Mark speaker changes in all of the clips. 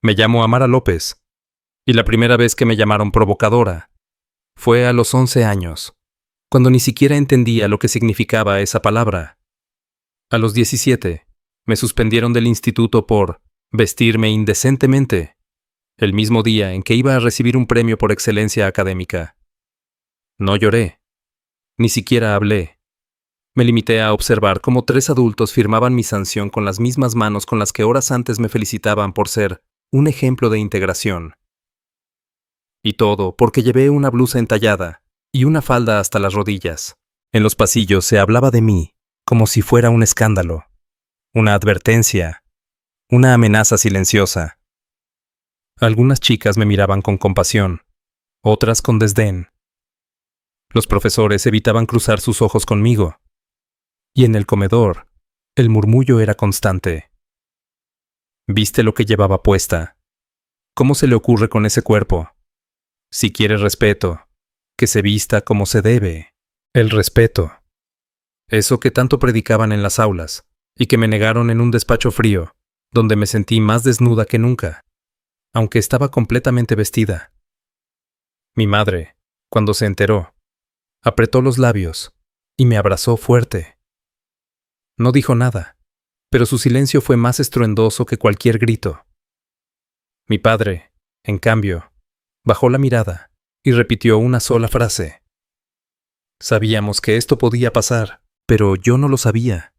Speaker 1: Me llamo Amara López, y la primera vez que me llamaron provocadora fue a los 11 años, cuando ni siquiera entendía lo que significaba esa palabra. A los 17, me suspendieron del instituto por vestirme indecentemente, el mismo día en que iba a recibir un premio por excelencia académica. No lloré, ni siquiera hablé. Me limité a observar cómo 3 adultos firmaban mi sanción con las mismas manos con las que horas antes me felicitaban por ser un ejemplo de integración. Y todo porque llevé una blusa entallada y una falda hasta las rodillas. En los pasillos se hablaba de mí como si fuera un escándalo, una advertencia, una amenaza silenciosa. Algunas chicas me miraban con compasión, otras con desdén. Los profesores evitaban cruzar sus ojos conmigo. Y en el comedor, el murmullo era constante. ¿Viste lo que llevaba puesta? ¿Cómo se le ocurre con ese cuerpo? Si quiere respeto, que se vista como se debe. El respeto. Eso que tanto predicaban en las aulas, y que me negaron en un despacho frío, donde me sentí más desnuda que nunca, aunque estaba completamente vestida. Mi madre, cuando se enteró, apretó los labios y me abrazó fuerte. No dijo nada, pero su silencio fue más estruendoso que cualquier grito. Mi padre, en cambio, bajó la mirada y repitió una sola frase. Sabíamos que esto podía pasar, pero yo no lo sabía.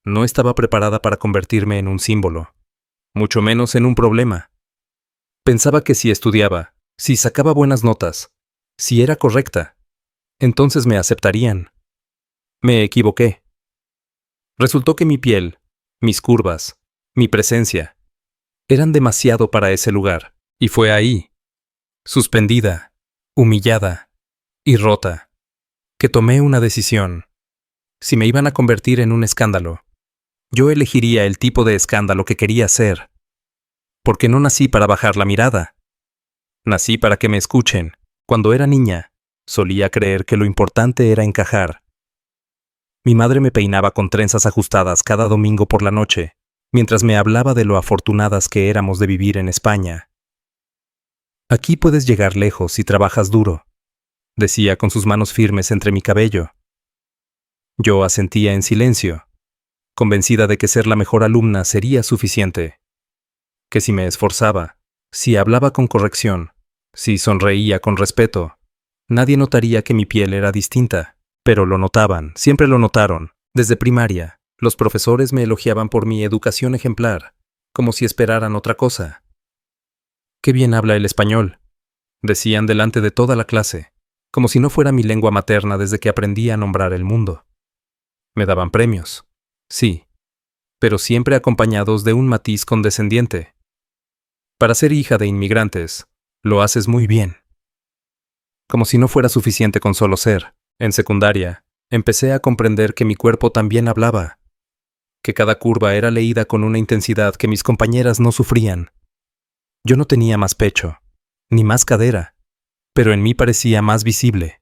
Speaker 1: No estaba preparada para convertirme en un símbolo, mucho menos en un problema. Pensaba que si estudiaba, si sacaba buenas notas, si era correcta, entonces me aceptarían. Me equivoqué. Resultó que mi piel, mis curvas, mi presencia, eran demasiado para ese lugar, y fue ahí, suspendida, humillada y rota, que tomé una decisión. Si me iban a convertir en un escándalo, yo elegiría el tipo de escándalo que quería ser, porque no nací para bajar la mirada. Nací para que me escuchen. Cuando era niña, solía creer que lo importante era encajar. Mi madre me peinaba con trenzas ajustadas cada domingo por la noche, mientras me hablaba de lo afortunadas que éramos de vivir en España. Aquí puedes llegar lejos si trabajas duro, decía con sus manos firmes entre mi cabello. Yo asentía en silencio, convencida de que ser la mejor alumna sería suficiente. Que si me esforzaba, si hablaba con corrección, si sonreía con respeto, nadie notaría que mi piel era distinta. Pero lo notaban, siempre lo notaron. Desde primaria, los profesores me elogiaban por mi educación ejemplar, como si esperaran otra cosa. «Qué bien habla el español», decían delante de toda la clase, como si no fuera mi lengua materna desde que aprendí a nombrar el mundo. Me daban premios, sí, pero siempre acompañados de un matiz condescendiente. Para ser hija de inmigrantes, lo haces muy bien. Como si no fuera suficiente con solo ser. En secundaria, empecé a comprender que mi cuerpo también hablaba, que cada curva era leída con una intensidad que mis compañeras no sufrían. Yo no tenía más pecho, ni más cadera, pero en mí parecía más visible,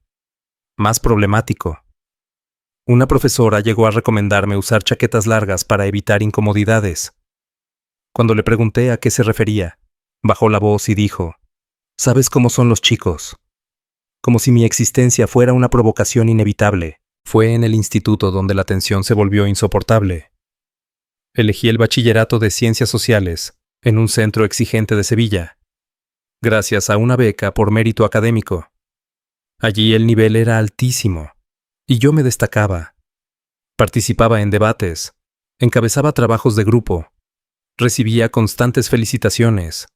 Speaker 1: más problemático. Una profesora llegó a recomendarme usar chaquetas largas para evitar incomodidades. Cuando le pregunté a qué se refería, bajó la voz y dijo: «¿Sabes cómo son los chicos?». Como si mi existencia fuera una provocación inevitable. Fue en el instituto donde la tensión se volvió insoportable. Elegí el bachillerato de Ciencias Sociales, en un centro exigente de Sevilla, gracias a una beca por mérito académico. Allí el nivel era altísimo, y yo me destacaba. Participaba en debates, encabezaba trabajos de grupo, recibía constantes felicitaciones.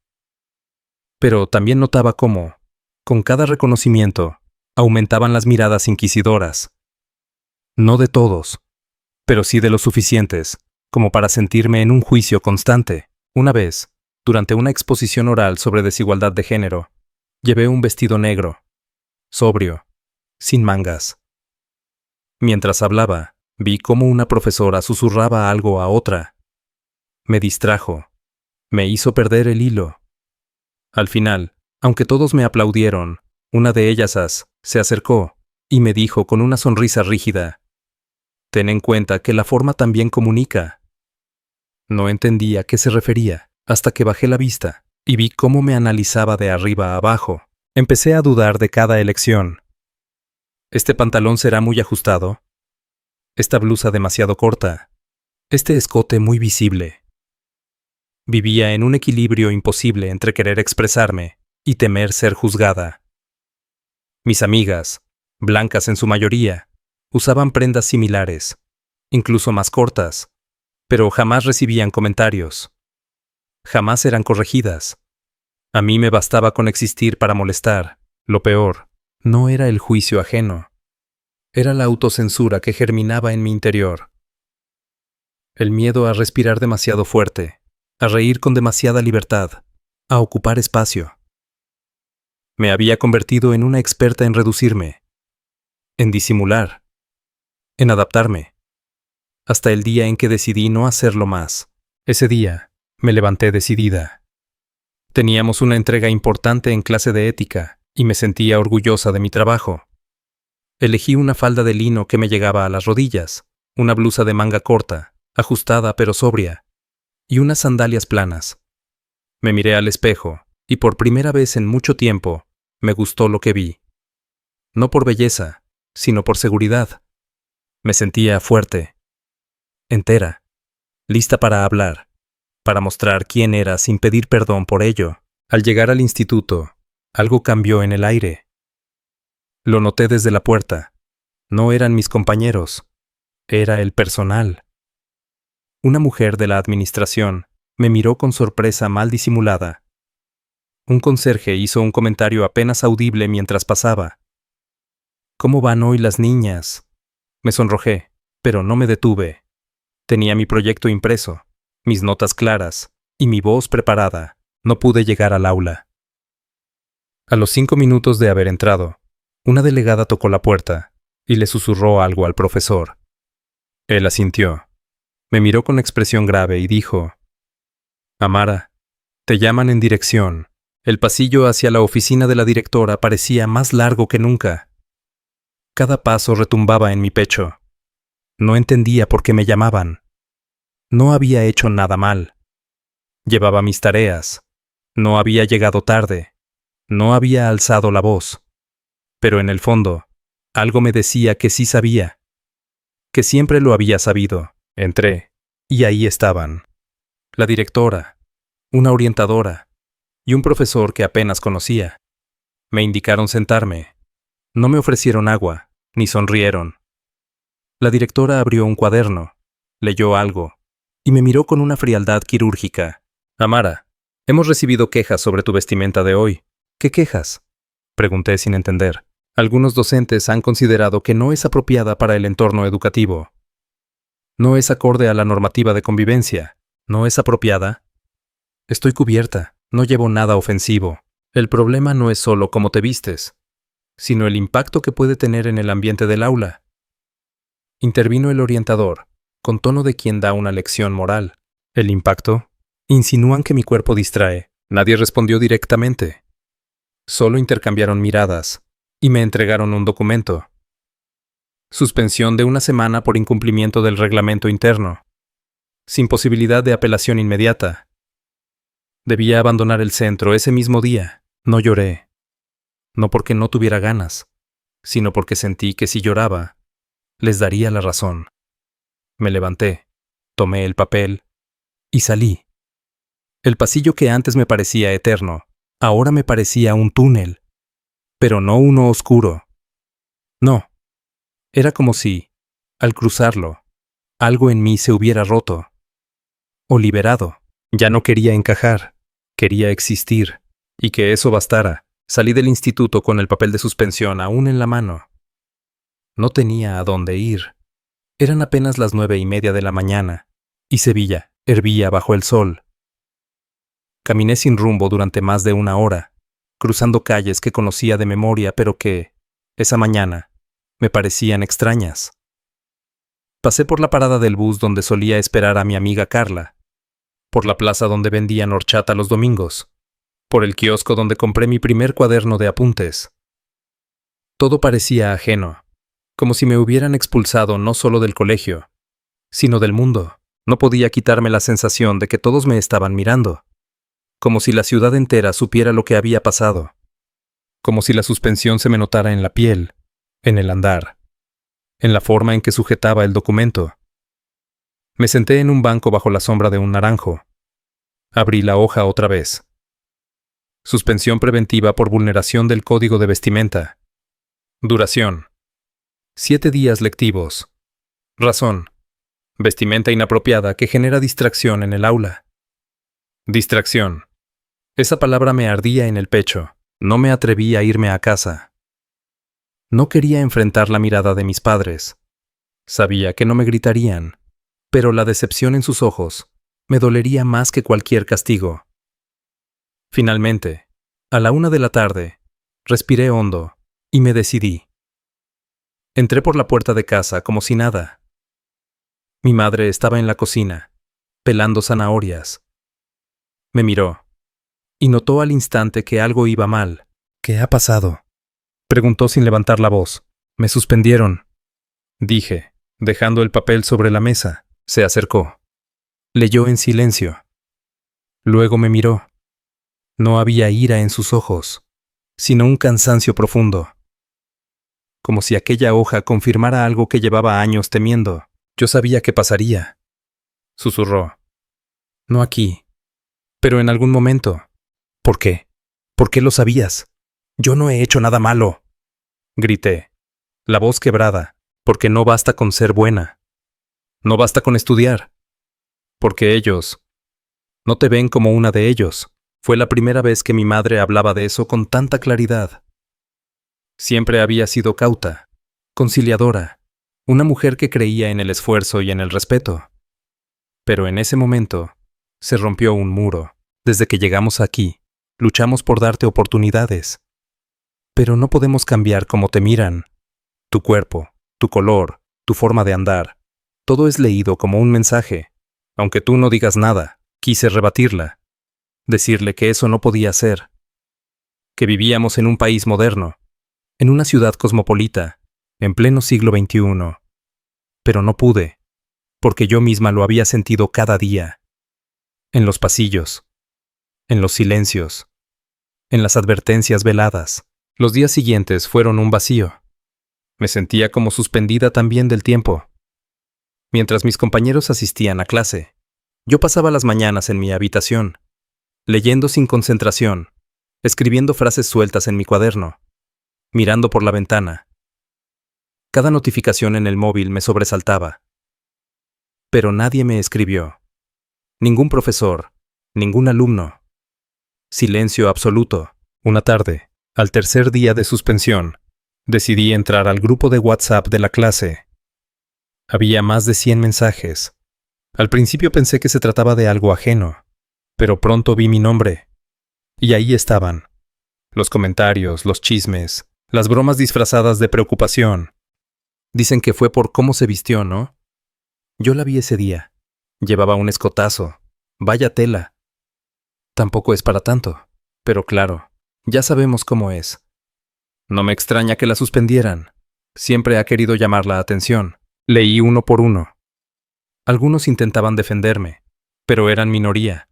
Speaker 1: Pero también notaba cómo, con cada reconocimiento, aumentaban las miradas inquisidoras. No de todos, pero sí de los suficientes, como para sentirme en un juicio constante. Una vez, durante una exposición oral sobre desigualdad de género, llevé un vestido negro, sobrio, sin mangas. Mientras hablaba, vi cómo una profesora susurraba algo a otra. Me distrajo, me hizo perder el hilo. Al final, aunque todos me aplaudieron, una de ellas se acercó y me dijo con una sonrisa rígida: «Ten en cuenta que la forma también comunica». No entendía a qué se refería, hasta que bajé la vista y vi cómo me analizaba de arriba a abajo. Empecé a dudar de cada elección. ¿Este pantalón será muy ajustado? ¿Esta blusa demasiado corta? ¿Este escote muy visible? Vivía en un equilibrio imposible entre querer expresarme y temer ser juzgada. Mis amigas, blancas en su mayoría, usaban prendas similares, incluso más cortas, pero jamás recibían comentarios. Jamás eran corregidas. A mí me bastaba con existir para molestar. Lo peor, no era el juicio ajeno. Era la autocensura que germinaba en mi interior. El miedo a respirar demasiado fuerte, a reír con demasiada libertad, a ocupar espacio. Me había convertido en una experta en reducirme, en disimular, en adaptarme, hasta el día en que decidí no hacerlo más. Ese día, me levanté decidida. Teníamos una entrega importante en clase de ética y me sentía orgullosa de mi trabajo. Elegí una falda de lino que me llegaba a las rodillas, una blusa de manga corta, ajustada pero sobria, y unas sandalias planas. Me miré al espejo y por primera vez en mucho tiempo me gustó lo que vi. No por belleza, sino por seguridad. Me sentía fuerte, entera, lista para hablar, para mostrar quién era sin pedir perdón por ello. Al llegar al instituto, algo cambió en el aire. Lo noté desde la puerta. No eran mis compañeros, era el personal. Una mujer de la administración me miró con sorpresa mal disimulada. Un conserje hizo un comentario apenas audible mientras pasaba. ¿Cómo van hoy las niñas? Me sonrojé, pero no me detuve. Tenía mi proyecto impreso, mis notas claras y mi voz preparada. No pude llegar al aula. A los 5 minutos de haber entrado, una delegada tocó la puerta y le susurró algo al profesor. Él asintió. Me miró con expresión grave y dijo: Amara, te llaman en dirección. El pasillo hacia la oficina de la directora parecía más largo que nunca. Cada paso retumbaba en mi pecho. No entendía por qué me llamaban. No había hecho nada mal. Llevaba mis tareas. No había llegado tarde. No había alzado la voz. Pero en el fondo, algo me decía que sí sabía. Que siempre lo había sabido. Entré, y ahí estaban. La directora, una orientadora, y un profesor que apenas conocía. Me indicaron sentarme. No me ofrecieron agua, ni sonrieron. La directora abrió un cuaderno, leyó algo, y me miró con una frialdad quirúrgica. Amara, hemos recibido quejas sobre tu vestimenta de hoy. ¿Qué quejas? Pregunté sin entender. Algunos docentes han considerado que no es apropiada para el entorno educativo. No es acorde a la normativa de convivencia. ¿No es apropiada? Estoy cubierta, no llevo nada ofensivo. El problema no es solo cómo te vistes, sino el impacto que puede tener en el ambiente del aula. Intervino el orientador, con tono de quien da una lección moral. ¿El impacto? Insinúan que mi cuerpo distrae. Nadie respondió directamente. Solo intercambiaron miradas y me entregaron un documento. Suspensión de 1 semana por incumplimiento del reglamento interno, sin posibilidad de apelación inmediata. Debía abandonar el centro ese mismo día. No lloré. No porque no tuviera ganas, sino porque sentí que si lloraba, les daría la razón. Me levanté, tomé el papel y salí. El pasillo que antes me parecía eterno, ahora me parecía un túnel, pero no uno oscuro. No, era como si, al cruzarlo, algo en mí se hubiera roto o liberado. Ya no quería encajar, quería existir, y que eso bastara. Salí del instituto con el papel de suspensión aún en la mano. No tenía a dónde ir. Eran apenas las 9:30 de la mañana, y Sevilla hervía bajo el sol. Caminé sin rumbo durante más de 1 hora, cruzando calles que conocía de memoria, pero que, esa mañana, me parecían extrañas. Pasé por la parada del bus donde solía esperar a mi amiga Carla, por la plaza donde vendían horchata los domingos, por el kiosco donde compré mi primer cuaderno de apuntes. Todo parecía ajeno, como si me hubieran expulsado no solo del colegio, sino del mundo. No podía quitarme la sensación de que todos me estaban mirando. como si la ciudad entera supiera lo que había pasado, como si la suspensión se me notara en la piel, en el andar, en la forma en que sujetaba el documento. Me senté en un banco bajo la sombra de un naranjo. Abrí la hoja otra vez. Suspensión preventiva por vulneración del Código de Vestimenta. Duración: 7 días lectivos. Razón: vestimenta inapropiada que genera distracción en el aula. Distracción. Esa palabra me ardía en el pecho. No me atreví a irme a casa. No quería enfrentar la mirada de mis padres. Sabía que no me gritarían, pero la decepción en sus ojos me dolería más que cualquier castigo. Finalmente, a la 1 de la tarde, respiré hondo y me decidí. Entré por la puerta de casa como si nada. Mi madre estaba en la cocina, pelando zanahorias. Me miró y notó al instante que algo iba mal. ¿Qué ha pasado?, preguntó sin levantar la voz. Me suspendieron, dije, dejando el papel sobre la mesa. Se acercó. Leyó en silencio. Luego me miró. No había ira en sus ojos, sino un cansancio profundo. Como si aquella hoja confirmara algo que llevaba años temiendo. Yo sabía que pasaría. Susurró. No aquí, pero en algún momento. ¿Por qué? ¿Por qué lo sabías? Yo no he hecho nada malo. Grité, la voz quebrada, porque no basta con ser buena. No basta con estudiar. Porque ellos no te ven como una de ellos. Fue la primera vez que mi madre hablaba de eso con tanta claridad. Siempre había sido cauta, conciliadora, una mujer que creía en el esfuerzo y en el respeto. Pero en ese momento se rompió un muro. Desde que llegamos aquí, luchamos por darte oportunidades. Pero no podemos cambiar cómo te miran. Tu cuerpo, tu color, tu forma de andar. Todo es leído como un mensaje. Aunque tú no digas nada, quise rebatirla. Decirle que eso no podía ser. Que vivíamos en un país moderno, en una ciudad cosmopolita, en pleno siglo XXI. Pero no pude, porque yo misma lo había sentido cada día. En los pasillos, en los silencios, en las advertencias veladas. Los días siguientes fueron un vacío. Me sentía como suspendida también del tiempo. Mientras mis compañeros asistían a clase, yo pasaba las mañanas en mi habitación, leyendo sin concentración, escribiendo frases sueltas en mi cuaderno, mirando por la ventana. Cada notificación en el móvil me sobresaltaba. Pero nadie me escribió. Ningún profesor, ningún alumno. Silencio absoluto. Una tarde, al tercer día de suspensión, decidí entrar al grupo de WhatsApp de la clase. Había más de 100 mensajes. Al principio pensé que se trataba de algo ajeno, pero pronto vi mi nombre. Y ahí estaban. Los comentarios, los chismes, las bromas disfrazadas de preocupación. Dicen que fue por cómo se vistió, ¿no? Yo la vi ese día. Llevaba un escotazo. Vaya tela. Tampoco es para tanto. Pero claro, ya sabemos cómo es. No me extraña que la suspendieran. Siempre ha querido llamar la atención. Leí uno por uno. Algunos intentaban defenderme, pero eran minoría.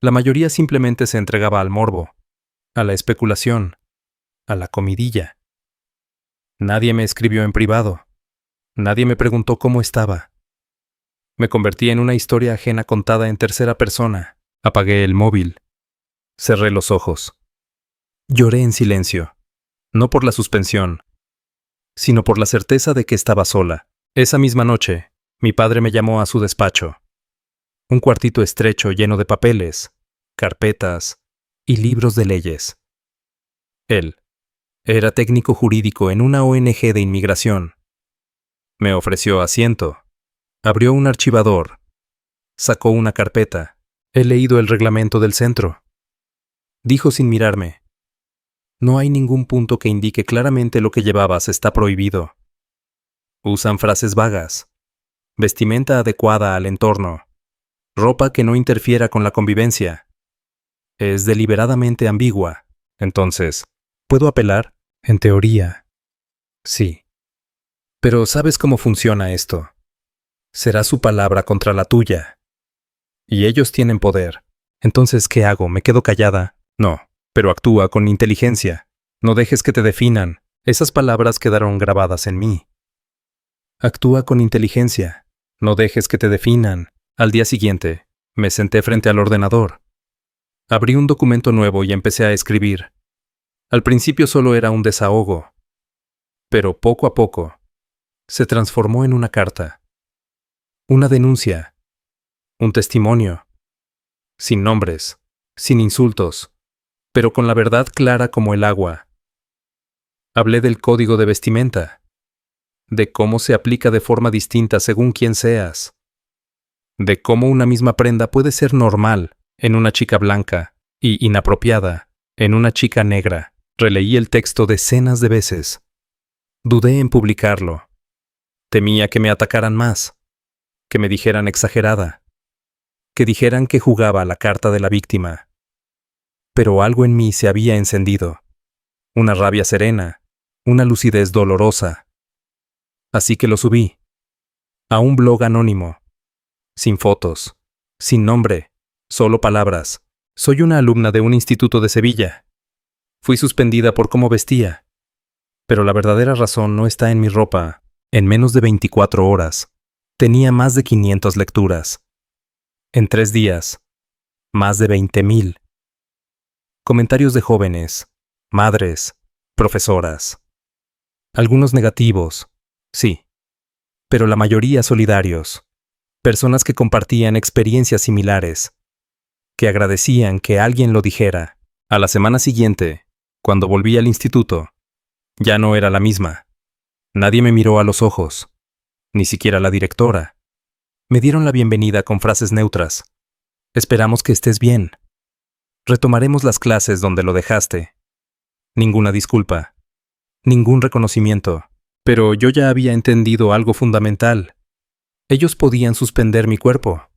Speaker 1: La mayoría simplemente se entregaba al morbo, a la especulación, a la comidilla. Nadie me escribió en privado. Nadie me preguntó cómo estaba. Me convertí en una historia ajena contada en tercera persona. Apagué el móvil. Cerré los ojos. Lloré en silencio, no por la suspensión, sino por la certeza de que estaba sola. Esa misma noche, mi padre me llamó a su despacho. Un cuartito estrecho lleno de papeles, carpetas y libros de leyes. Él era técnico jurídico en una ONG de inmigración. Me ofreció asiento. Abrió un archivador. Sacó una carpeta. He leído el reglamento del centro. Dijo sin mirarme. No hay ningún punto que indique claramente lo que llevabas está prohibido. Usan frases vagas. Vestimenta adecuada al entorno. Ropa que no interfiera con la convivencia. Es deliberadamente ambigua. Entonces, ¿puedo apelar? En teoría. Sí. Pero ¿sabes cómo funciona esto? Será su palabra contra la tuya. Y ellos tienen poder. Entonces, ¿qué hago? ¿Me quedo callada? No, pero actúa con inteligencia. No dejes que te definan. Esas palabras quedaron grabadas en mí. Actúa con inteligencia. No dejes que te definan. Al día siguiente, me senté frente al ordenador. Abrí un documento nuevo y empecé a escribir. Al principio solo era un desahogo, pero poco a poco se transformó en una carta, una denuncia, un testimonio, sin nombres, sin insultos, pero con la verdad clara como el agua. Hablé del código de vestimenta, de cómo se aplica de forma distinta según quién seas, de cómo una misma prenda puede ser normal en una chica blanca y inapropiada en una chica negra. Releí el texto decenas de veces. Dudé en publicarlo. Temía que me atacaran más, que me dijeran exagerada, que dijeran que jugaba a la carta de la víctima. Pero algo en mí se había encendido. Una rabia serena, una lucidez dolorosa. Así que lo subí. A un blog anónimo. Sin fotos, sin nombre, solo palabras. Soy una alumna de un instituto de Sevilla. Fui suspendida por cómo vestía. Pero la verdadera razón no está en mi ropa. En menos de 24 horas, tenía más de 500 lecturas. En 3 días, más de 20,000. Comentarios de jóvenes, madres, profesoras. Algunos negativos, sí, pero la mayoría solidarios. Personas que compartían experiencias similares, que agradecían que alguien lo dijera. A la semana siguiente, cuando volví al instituto, ya no era la misma. Nadie me miró a los ojos, ni siquiera la directora. Me dieron la bienvenida con frases neutras. Esperamos que estés bien. Retomaremos las clases donde lo dejaste. Ninguna disculpa, ningún reconocimiento. Pero yo ya había entendido algo fundamental. Ellos podían suspender mi cuerpo,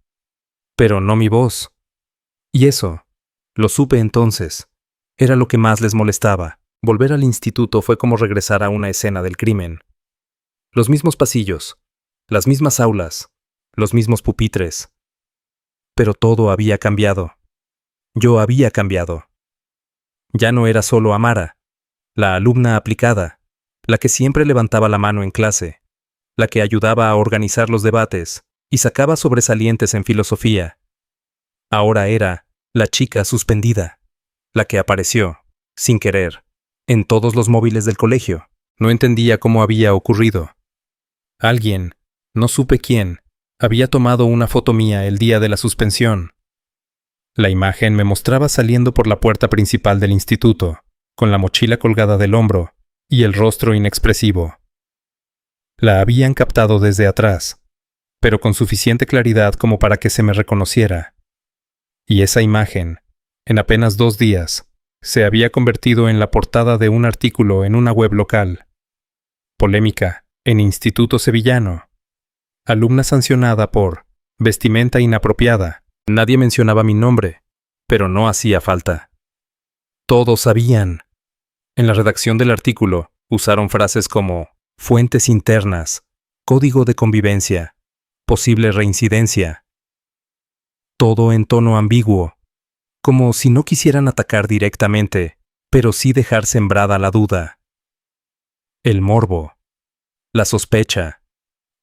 Speaker 1: pero no mi voz. Y eso, lo supe entonces, era lo que más les molestaba. Volver al instituto fue como regresar a una escena del crimen. Los mismos pasillos, las mismas aulas, los mismos pupitres. Pero todo había cambiado. Yo había cambiado. Ya no era solo Amara, la alumna aplicada, la que siempre levantaba la mano en clase, la que ayudaba a organizar los debates y sacaba sobresalientes en filosofía. Ahora era la chica suspendida, la que apareció, sin querer, en todos los móviles del colegio. No entendía cómo había ocurrido. Alguien, no supe quién, había tomado una foto mía el día de la suspensión. La imagen me mostraba saliendo por la puerta principal del instituto, con la mochila colgada del hombro y el rostro inexpresivo. La habían captado desde atrás, pero con suficiente claridad como para que se me reconociera. Y esa imagen, en apenas 2 días, se había convertido en la portada de un artículo en una web local. Polémica en Instituto Sevillano. Alumna sancionada por vestimenta inapropiada. Nadie mencionaba mi nombre, pero no hacía falta. Todos sabían. En la redacción del artículo usaron frases como fuentes internas, código de convivencia, posible reincidencia. Todo en tono ambiguo, como si no quisieran atacar directamente, pero sí dejar sembrada la duda. El morbo, la sospecha.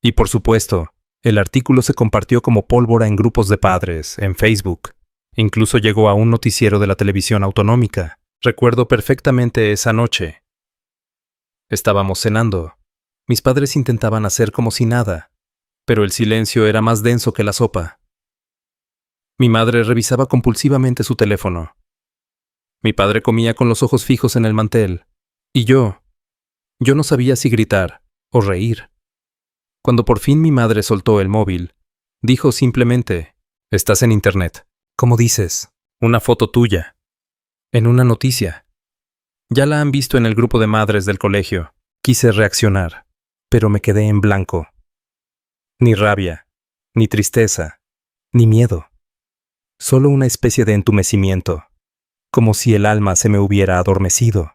Speaker 1: Y por supuesto, el artículo se compartió como pólvora en grupos de padres, en Facebook. Incluso llegó a un noticiero de la televisión autonómica. Recuerdo perfectamente esa noche. Estábamos cenando. Mis padres intentaban hacer como si nada, pero el silencio era más denso que la sopa. Mi madre revisaba compulsivamente su teléfono. Mi padre comía con los ojos fijos en el mantel. Y yo no sabía si gritar o reír. Cuando por fin mi madre soltó el móvil, dijo simplemente, «Estás en internet. ¿Cómo dices? Una foto tuya. En una noticia. Ya la han visto en el grupo de madres del colegio». Quise reaccionar, pero me quedé en blanco. Ni rabia, ni tristeza, ni miedo. Solo una especie de entumecimiento, como si el alma se me hubiera adormecido.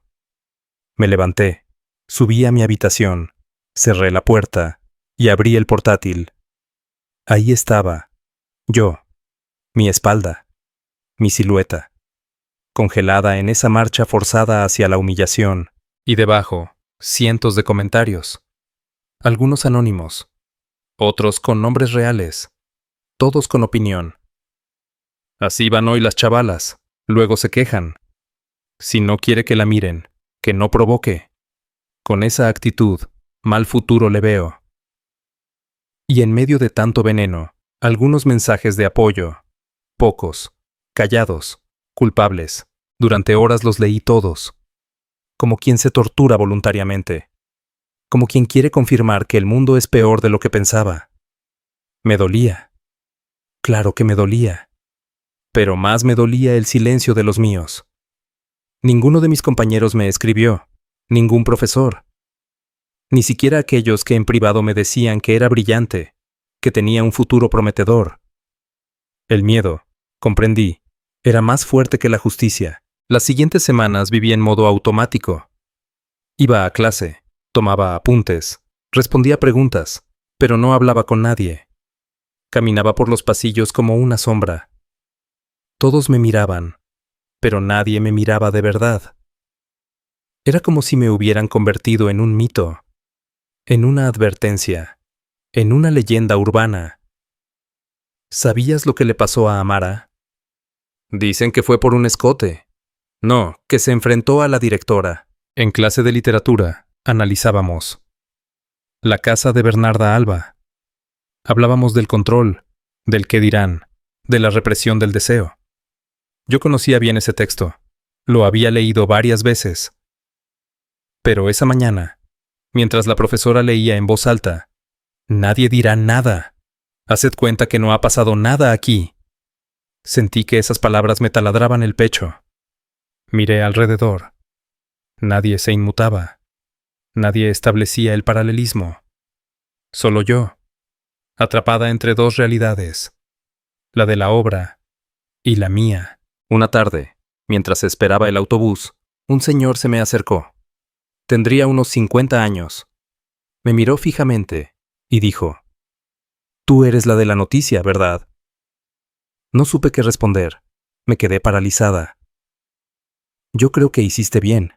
Speaker 1: Me levanté, subí a mi habitación, cerré la puerta y abrí el portátil. Ahí estaba, yo, mi espalda, mi silueta, congelada en esa marcha forzada hacia la humillación, y debajo, cientos de comentarios, algunos anónimos, otros con nombres reales, todos con opinión. Así van hoy las chavalas, luego se quejan. Si no quiere que la miren, que no provoque. Con esa actitud, mal futuro le veo. Y en medio de tanto veneno, algunos mensajes de apoyo, pocos, callados, culpables. Durante horas los leí todos, como quien se tortura voluntariamente, como quien quiere confirmar que el mundo es peor de lo que pensaba. Me dolía. Claro que me dolía. Pero más me dolía el silencio de los míos. Ninguno de mis compañeros me escribió, ningún profesor. Ni siquiera aquellos que en privado me decían que era brillante, que tenía un futuro prometedor. El miedo, comprendí, era más fuerte que la justicia. Las siguientes semanas viví en modo automático. Iba a clase, tomaba apuntes, respondía preguntas, pero no hablaba con nadie. Caminaba por los pasillos como una sombra. Todos me miraban, pero nadie me miraba de verdad. Era como si me hubieran convertido en un mito, en una advertencia, en una leyenda urbana. ¿Sabías lo que le pasó a Amara? Dicen que fue por un escote. No, que se enfrentó a la directora. En clase de literatura, analizábamos La casa de Bernarda Alba. Hablábamos del control, del qué dirán, de la represión del deseo. Yo conocía bien ese texto. Lo había leído varias veces. Pero esa mañana, mientras la profesora leía en voz alta, nadie dirá nada. Haced cuenta que no ha pasado nada aquí. Sentí que esas palabras me taladraban el pecho. Miré alrededor. Nadie se inmutaba. Nadie establecía el paralelismo. Solo yo, atrapada entre dos realidades, la de la obra y la mía. Una tarde, mientras esperaba el autobús, un señor se me acercó. Tendría unos 50 años. Me miró fijamente y dijo: «Tú eres la de la noticia, ¿verdad?». No supe qué responder. Me quedé paralizada. «Yo creo que hiciste bien.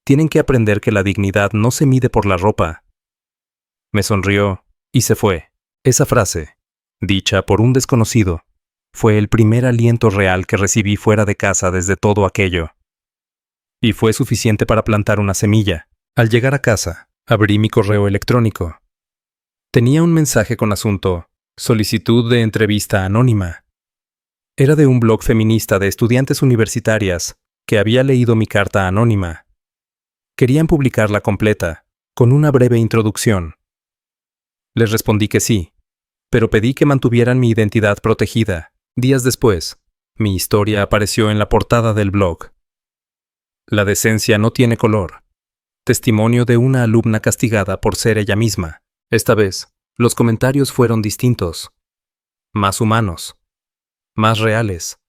Speaker 1: Tienen que aprender que la dignidad no se mide por la ropa». Me sonrió y se fue. Esa frase, dicha por un desconocido, fue el primer aliento real que recibí fuera de casa desde todo aquello. Y fue suficiente para plantar una semilla. Al llegar a casa, abrí mi correo electrónico. Tenía un mensaje con asunto: solicitud de entrevista anónima. Era de un blog feminista de estudiantes universitarias que había leído mi carta anónima. Querían publicarla completa, con una breve introducción. Les respondí que sí, pero pedí que mantuvieran mi identidad protegida. Días después, mi historia apareció en la portada del blog. La decencia no tiene color. Testimonio de una alumna castigada por ser ella misma. Esta vez, los comentarios fueron distintos, más humanos, más reales.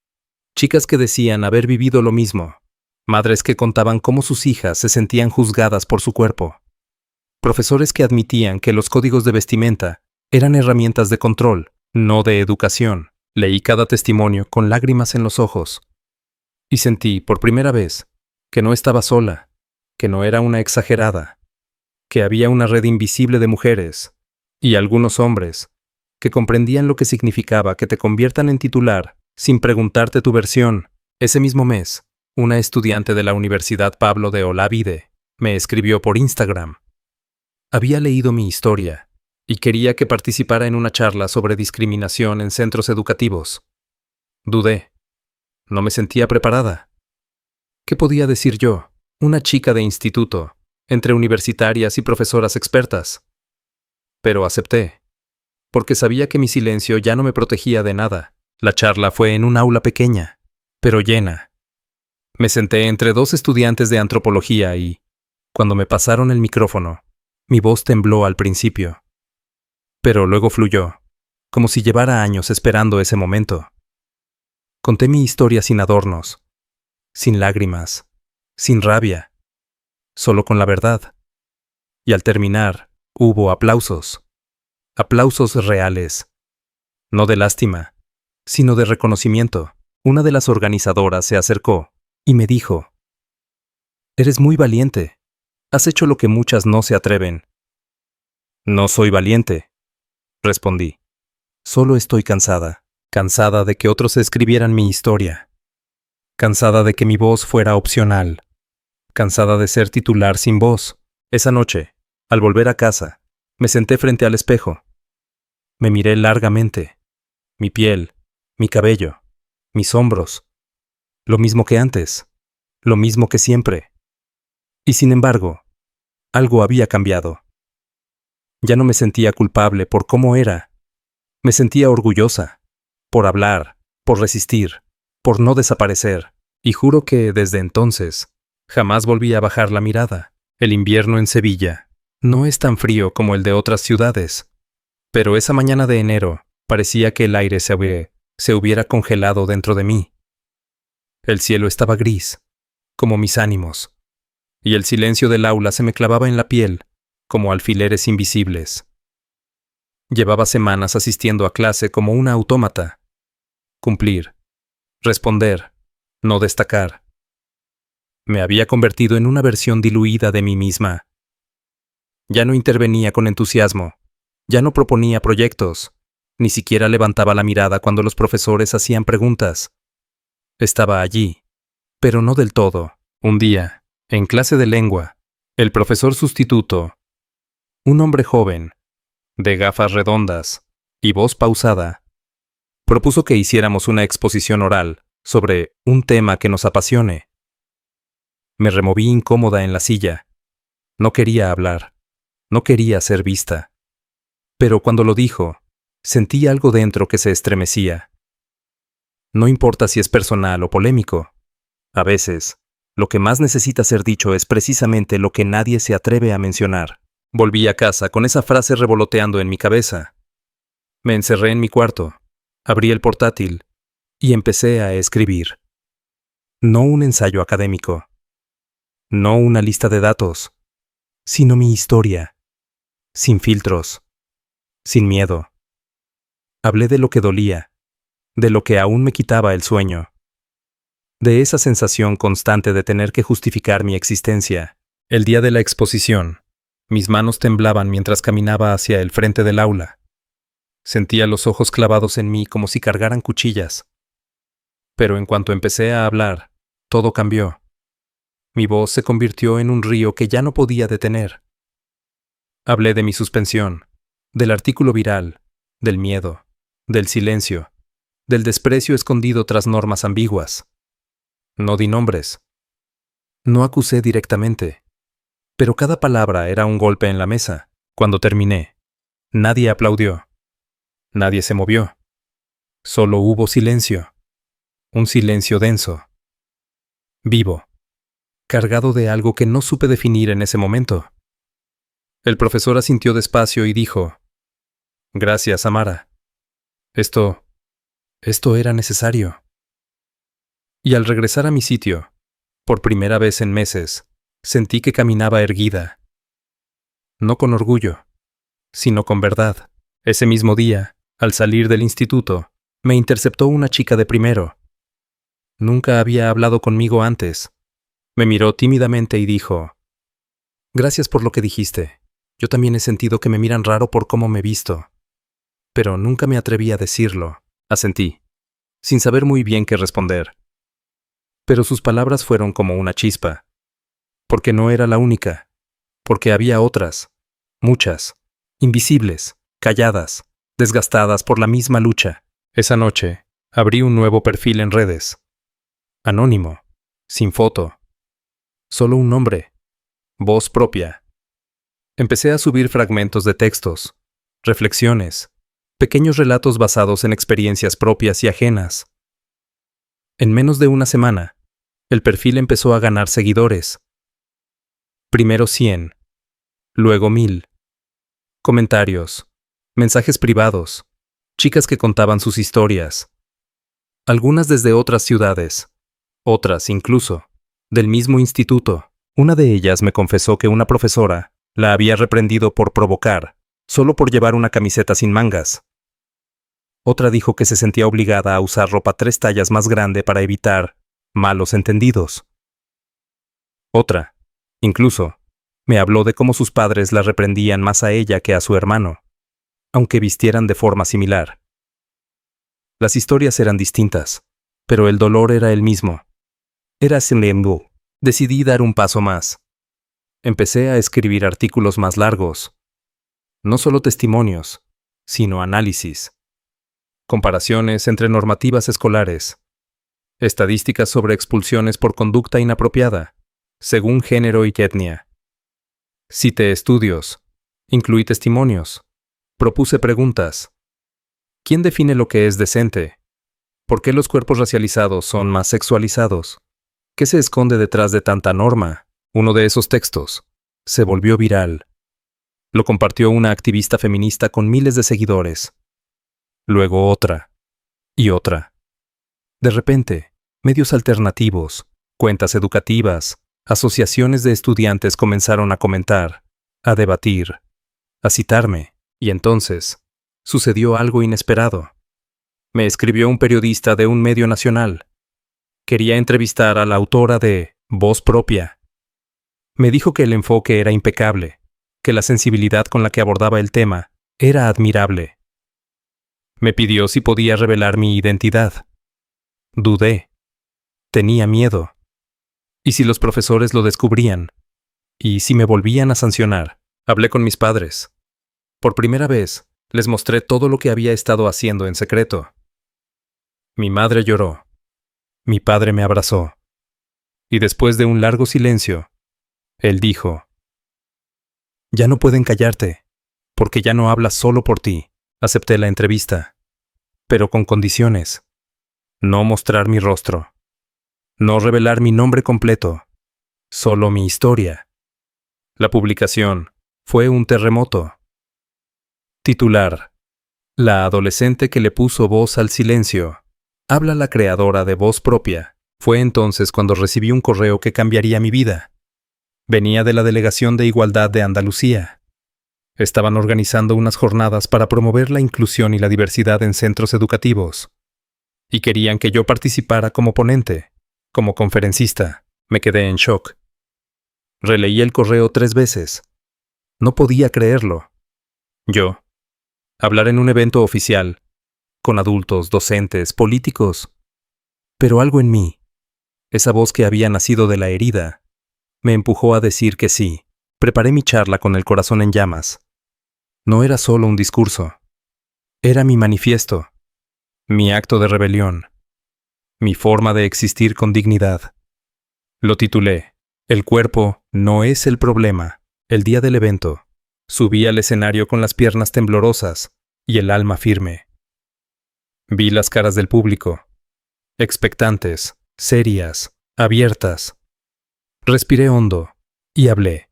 Speaker 1: Chicas que decían haber vivido lo mismo. Madres que contaban cómo sus hijas se sentían juzgadas por su cuerpo. Profesores que admitían que los códigos de vestimenta eran herramientas de control, no de educación. Leí cada testimonio con lágrimas en los ojos. Y sentí, por primera vez, que no estaba sola, que no era una exagerada, que había una red invisible de mujeres, y algunos hombres, que comprendían lo que significaba que te conviertan en titular sin preguntarte tu versión. Ese mismo mes, una estudiante de la Universidad Pablo de Olavide me escribió por Instagram. Había leído mi historia y quería que participara en una charla sobre discriminación en centros educativos. Dudé. No me sentía preparada. ¿Qué podía decir yo, una chica de instituto, entre universitarias y profesoras expertas? Pero acepté, porque sabía que mi silencio ya no me protegía de nada. La charla fue en un aula pequeña, pero llena. Me senté entre dos estudiantes de antropología y, cuando me pasaron el micrófono, mi voz tembló al principio. Pero luego fluyó, como si llevara años esperando ese momento. Conté mi historia sin adornos, sin lágrimas, sin rabia, solo con la verdad. Y al terminar, hubo aplausos. Aplausos reales. No de lástima, sino de reconocimiento. Una de las organizadoras se acercó y me dijo: «Eres muy valiente. Has hecho lo que muchas no se atreven». «No soy valiente», respondí. «Solo estoy cansada. Cansada de que otros escribieran mi historia. Cansada de que mi voz fuera opcional. Cansada de ser titular sin voz». Esa noche, al volver a casa, me senté frente al espejo. Me miré largamente. Mi piel, mi cabello, mis hombros. Lo mismo que antes, lo mismo que siempre. Y sin embargo, algo había cambiado. Ya no me sentía culpable por cómo era. Me sentía orgullosa, por hablar, por resistir, por no desaparecer. Y juro que, desde entonces, jamás volví a bajar la mirada. El invierno en Sevilla no es tan frío como el de otras ciudades, pero esa mañana de enero parecía que el aire se hubiera congelado dentro de mí. El cielo estaba gris, como mis ánimos, y el silencio del aula se me clavaba en la piel como alfileres invisibles. Llevaba semanas asistiendo a clase como una autómata. Cumplir, responder, no destacar. Me había convertido en una versión diluida de mí misma. Ya no intervenía con entusiasmo, ya no proponía proyectos, ni siquiera levantaba la mirada cuando los profesores hacían preguntas. Estaba allí, pero no del todo. Un día, en clase de lengua, el profesor sustituto, un hombre joven, de gafas redondas y voz pausada, propuso que hiciéramos una exposición oral sobre un tema que nos apasione. Me removí incómoda en la silla. No quería hablar. No quería ser vista. Pero cuando lo dijo, sentí algo dentro que se estremecía. No importa si es personal o polémico. A veces, lo que más necesita ser dicho es precisamente lo que nadie se atreve a mencionar. Volví a casa con esa frase revoloteando en mi cabeza. Me encerré en mi cuarto, abrí el portátil y empecé a escribir. No un ensayo académico. No una lista de datos, sino mi historia, sin filtros, sin miedo. Hablé de lo que dolía, de lo que aún me quitaba el sueño, de esa sensación constante de tener que justificar mi existencia. El día de la exposición, mis manos temblaban mientras caminaba hacia el frente del aula. Sentía los ojos clavados en mí como si cargaran cuchillas. Pero en cuanto empecé a hablar, todo cambió. Mi voz se convirtió en un río que ya no podía detener. Hablé de mi suspensión, del artículo viral, del miedo, del silencio, del desprecio escondido tras normas ambiguas. No di nombres. No acusé directamente. Pero cada palabra era un golpe en la mesa. Cuando terminé, nadie aplaudió. Nadie se movió. Solo hubo silencio. Un silencio denso. Vivo. Cargado de algo que no supe definir en ese momento. El profesor asintió despacio y dijo: «Gracias, Amara. Esto era necesario». Y al regresar a mi sitio, por primera vez en meses, sentí que caminaba erguida. No con orgullo, sino con verdad. Ese mismo día, al salir del instituto, me interceptó una chica de primero. Nunca había hablado conmigo antes. Me miró tímidamente y dijo: «Gracias por lo que dijiste. Yo también he sentido que me miran raro por cómo me visto. Pero nunca me atreví a decirlo». Asentí, sin saber muy bien qué responder. Pero sus palabras fueron como una chispa. Porque no era la única. Porque había otras. Muchas. Invisibles. Calladas. Desgastadas por la misma lucha. Esa noche, abrí un nuevo perfil en redes. Anónimo. Sin foto. Solo un nombre. Voz propia. Empecé a subir fragmentos de textos, reflexiones, pequeños relatos basados en experiencias propias y ajenas. En menos de una semana, el perfil empezó a ganar seguidores. Primero 100, luego 1000. Comentarios, mensajes privados, chicas que contaban sus historias. Algunas desde otras ciudades, otras incluso del mismo instituto. Una de ellas me confesó que una profesora la había reprendido por provocar, solo por llevar una camiseta sin mangas. Otra dijo que se sentía obligada a usar ropa 3 tallas más grande para evitar malos entendidos. Otra, incluso, me habló de cómo sus padres la reprendían más a ella que a su hermano, aunque vistieran de forma similar. Las historias eran distintas, pero el dolor era el mismo. Era Semlembu. Decidí dar un paso más. Empecé a escribir artículos más largos. No solo testimonios, sino análisis. Comparaciones entre normativas escolares. Estadísticas sobre expulsiones por conducta inapropiada, según género y etnia. Cité estudios. Incluí testimonios. Propuse preguntas. ¿Quién define lo que es decente? ¿Por qué los cuerpos racializados son más sexualizados? ¿Qué se esconde detrás de tanta norma? Uno de esos textos se volvió viral. Lo compartió una activista feminista con miles de seguidores. Luego otra. Y otra. De repente, medios alternativos, cuentas educativas, asociaciones de estudiantes comenzaron a comentar, a debatir, a citarme, y entonces sucedió algo inesperado. Me escribió un periodista de un medio nacional. Quería entrevistar a la autora de Voz Propia. Me dijo que el enfoque era impecable, que la sensibilidad con la que abordaba el tema era admirable. Me pidió si podía revelar mi identidad. Dudé. Tenía miedo. ¿Y si los profesores lo descubrían? ¿Y si me volvían a sancionar? Hablé con mis padres. Por primera vez, les mostré todo lo que había estado haciendo en secreto. Mi madre lloró. Mi padre me abrazó. Y después de un largo silencio, él dijo: «Ya no pueden callarte, porque ya no hablas solo por ti». Acepté la entrevista, pero con condiciones. No mostrar mi rostro. No revelar mi nombre completo. Solo mi historia. La publicación fue un terremoto. Titular: La adolescente que le puso voz al silencio. Habla la creadora de Voz Propia. Fue entonces cuando recibí un correo que cambiaría mi vida. Venía de la Delegación de Igualdad de Andalucía. Estaban organizando unas jornadas para promover la inclusión y la diversidad en centros educativos. Y querían que yo participara como ponente, como conferencista. Me quedé en shock. Releí el correo 3 veces. No podía creerlo. Yo, hablar en un evento oficial, con adultos, docentes, políticos. Pero algo en mí, esa voz que había nacido de la herida, me empujó a decir que sí. Preparé mi charla con el corazón en llamas. No era solo un discurso. Era mi manifiesto, mi acto de rebelión, mi forma de existir con dignidad. Lo titulé: El cuerpo no es el problema. El día del evento, subí al escenario con las piernas temblorosas y el alma firme. Vi las caras del público, expectantes, serias, abiertas. Respiré hondo y hablé.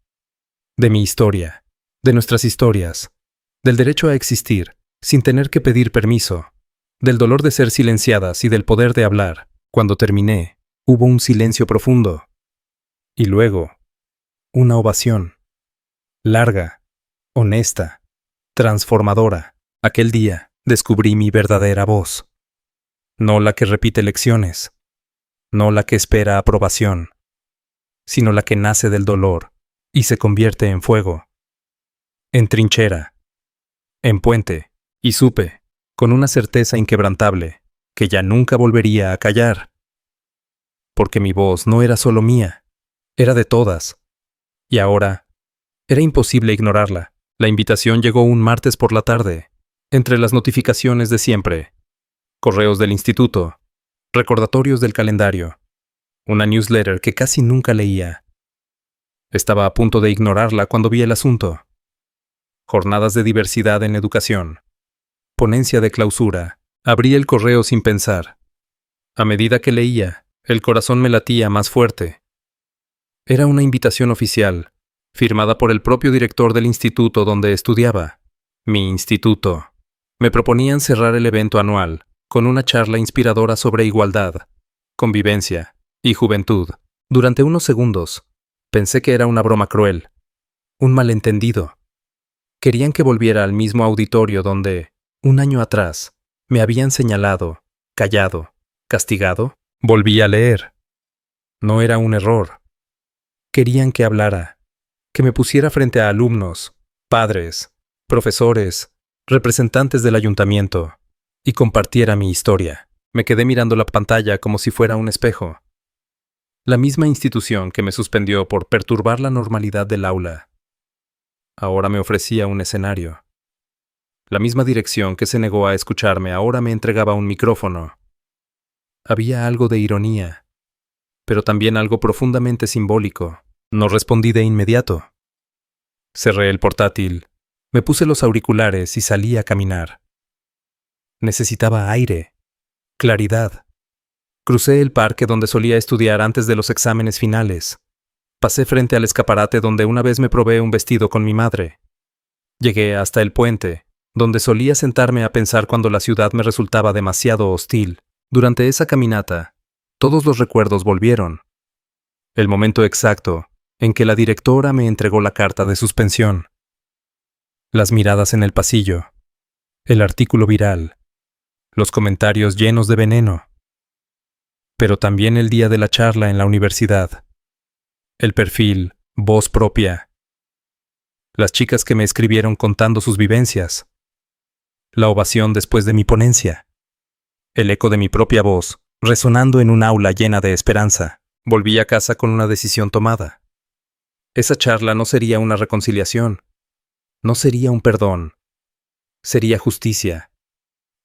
Speaker 1: De mi historia, de nuestras historias, del derecho a existir, sin tener que pedir permiso, del dolor de ser silenciadas y del poder de hablar. Cuando terminé, hubo un silencio profundo. Y luego, una ovación. Larga, honesta, transformadora. Aquel día descubrí mi verdadera voz. No la que repite lecciones, no la que espera aprobación, sino la que nace del dolor y se convierte en fuego, en trinchera, en puente, y supe, con una certeza inquebrantable, que ya nunca volvería a callar. Porque mi voz no era solo mía, era de todas. Y ahora, era imposible ignorarla. La invitación llegó un martes por la tarde, entre las notificaciones de siempre, correos del instituto, recordatorios del calendario, una newsletter que casi nunca leía. Estaba a punto de ignorarla cuando vi el asunto. Jornadas de diversidad en educación. Ponencia de clausura. Abrí el correo sin pensar. A medida que leía, el corazón me latía más fuerte. Era una invitación oficial, firmada por el propio director del instituto donde estudiaba. Mi instituto. Me proponían cerrar el evento anual con una charla inspiradora sobre igualdad, convivencia y juventud. Durante unos segundos, pensé que era una broma cruel, un malentendido. Querían que volviera al mismo auditorio donde, un año atrás, Me habían señalado, callado, castigado. Volví a leer. No era un error. Querían que hablara, que me pusiera frente a alumnos, padres, profesores, representantes del ayuntamiento, y compartiera mi historia. Me quedé mirando la pantalla como si fuera un espejo. La misma institución que me suspendió por perturbar la normalidad del aula. Ahora me ofrecía un escenario. La misma dirección que se negó a escucharme ahora me entregaba un micrófono. Había algo de ironía, pero también algo profundamente simbólico. No respondí de inmediato. Cerré el portátil, me puse los auriculares y salí a caminar. Necesitaba aire, claridad. Crucé el parque donde solía estudiar antes de los exámenes finales. Pasé frente al escaparate donde una vez me probé un vestido con mi madre. Llegué hasta el puente, donde solía sentarme a pensar cuando la ciudad me resultaba demasiado hostil. Durante esa caminata, todos los recuerdos volvieron. El momento exacto en que la directora me entregó la carta de suspensión. Las miradas en el pasillo, el artículo viral, los comentarios llenos de veneno. Pero también el día de la charla en la universidad. El perfil, voz propia. Las chicas que me escribieron contando sus vivencias. La ovación después de mi ponencia. El eco de mi propia voz, resonando en un aula llena de esperanza. Volví a casa con una decisión tomada. Esa charla no sería una reconciliación. No sería un perdón. Sería justicia.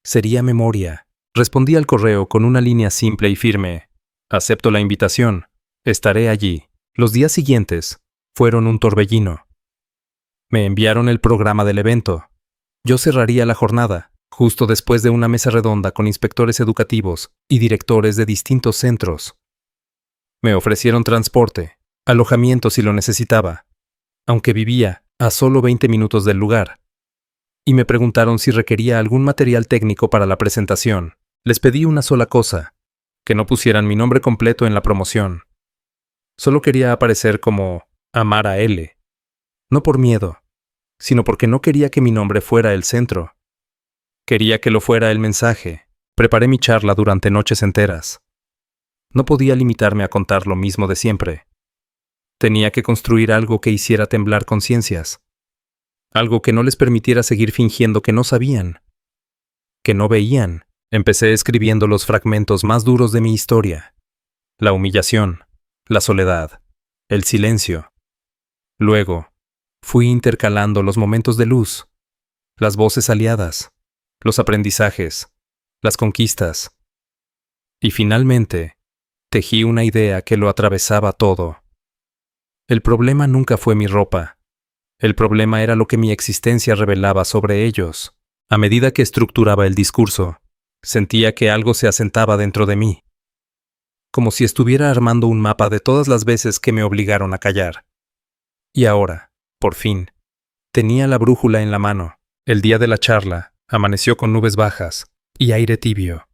Speaker 1: Sería memoria. Respondí al correo con una línea simple y firme. Acepto la invitación. Estaré allí. Los días siguientes fueron un torbellino. Me enviaron el programa del evento. Yo cerraría la jornada, justo después de una mesa redonda con inspectores educativos y directores de distintos centros. Me ofrecieron transporte, alojamiento si lo necesitaba, aunque vivía a solo 20 minutos del lugar. Y me preguntaron si requería algún material técnico para la presentación. Les pedí una sola cosa, que no pusieran mi nombre completo en la promoción. Solo quería aparecer como Amara L. No por miedo, sino porque no quería que mi nombre fuera el centro. Quería que lo fuera el mensaje. Preparé mi charla durante noches enteras. No podía limitarme a contar lo mismo de siempre. Tenía que construir algo que hiciera temblar conciencias. Algo que no les permitiera seguir fingiendo que no sabían, que no veían. Empecé escribiendo los fragmentos más duros de mi historia. La humillación, la soledad, el silencio. Luego, fui intercalando los momentos de luz, las voces aliadas, los aprendizajes, las conquistas. Y finalmente, tejí una idea que lo atravesaba todo. El problema nunca fue mi ropa. El problema era lo que mi existencia revelaba sobre ellos. A medida que estructuraba el discurso, sentía que algo se asentaba dentro de mí. Como si estuviera armando un mapa de todas las veces que me obligaron a callar. Y ahora, por fin, tenía la brújula en la mano. El día de la charla amaneció con nubes bajas y aire tibio.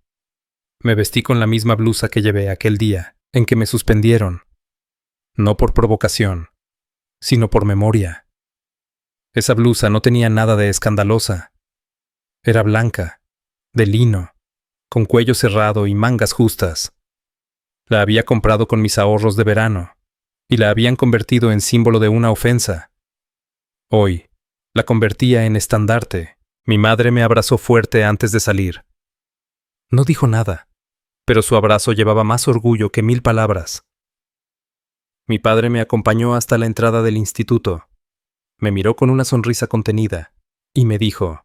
Speaker 1: Me vestí con la misma blusa que llevé aquel día en que me suspendieron. No por provocación, sino por memoria. Esa blusa no tenía nada de escandalosa. Era blanca, de lino, con cuello cerrado y mangas justas. La había comprado con mis ahorros de verano, y la habían convertido en símbolo de una ofensa. Hoy, la convertía en estandarte. Mi madre me abrazó fuerte antes de salir. No dijo nada, pero su abrazo llevaba más orgullo que 1000 palabras. Mi padre me acompañó hasta la entrada del instituto. Me miró con una sonrisa contenida y me dijo: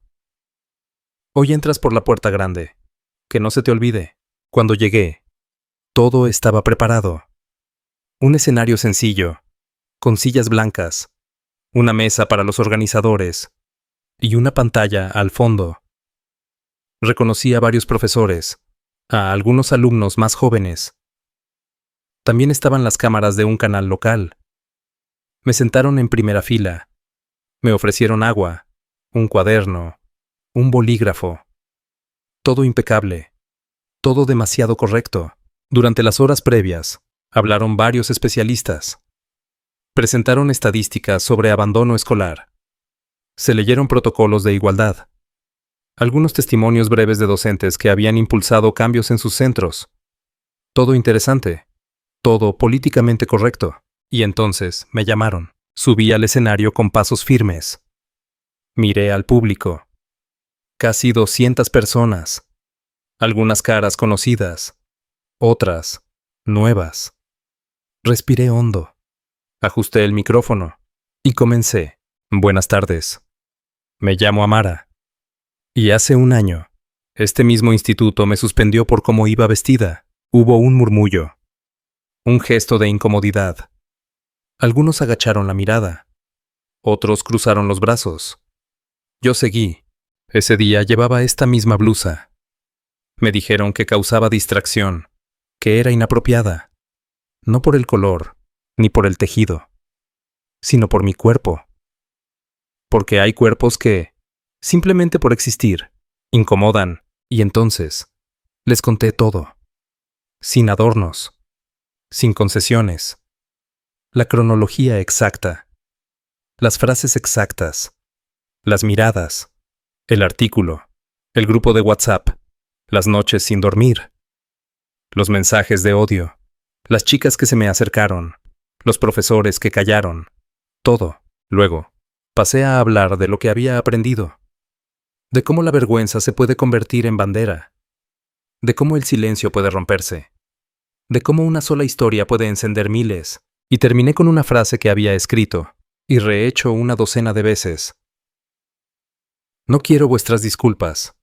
Speaker 1: «Hoy entras por la puerta grande. Que no se te olvide». Cuando llegué, todo estaba preparado. Un escenario sencillo, con sillas blancas, una mesa para los organizadores y una pantalla al fondo. Reconocí a varios profesores, a algunos alumnos más jóvenes. También estaban las cámaras de un canal local. Me sentaron en primera fila. Me ofrecieron agua, un cuaderno, un bolígrafo. Todo impecable, todo demasiado correcto. Durante las horas previas, hablaron varios especialistas. Presentaron estadísticas sobre abandono escolar. Se leyeron protocolos de igualdad. Algunos testimonios breves de docentes que habían impulsado cambios en sus centros. Todo interesante, todo políticamente correcto. Y entonces me llamaron. Subí al escenario con pasos firmes. Miré al público. Casi 200 personas. Algunas caras conocidas, otras nuevas. Respiré hondo. Ajusté el micrófono y comencé. Buenas tardes. Me llamo Amara. Y hace un año, este mismo instituto me suspendió por cómo iba vestida. Hubo un murmullo. Un gesto de incomodidad. Algunos agacharon la mirada. Otros cruzaron los brazos. Yo seguí. Ese día llevaba esta misma blusa. Me dijeron que causaba distracción, que era inapropiada. No por el color, ni por el tejido, sino por mi cuerpo. Porque hay cuerpos que, simplemente por existir, incomodan, y entonces les conté todo. Sin adornos, sin concesiones. La cronología exacta, las frases exactas, las miradas, el artículo, el grupo de WhatsApp, las noches sin dormir, los mensajes de odio, las chicas que se me acercaron, los profesores que callaron, todo. Luego, pasé a hablar de lo que había aprendido, de cómo la vergüenza se puede convertir en bandera, de cómo el silencio puede romperse, de cómo una sola historia puede encender miles, y terminé con una frase que había escrito y rehecho una docena de veces. No quiero vuestras disculpas,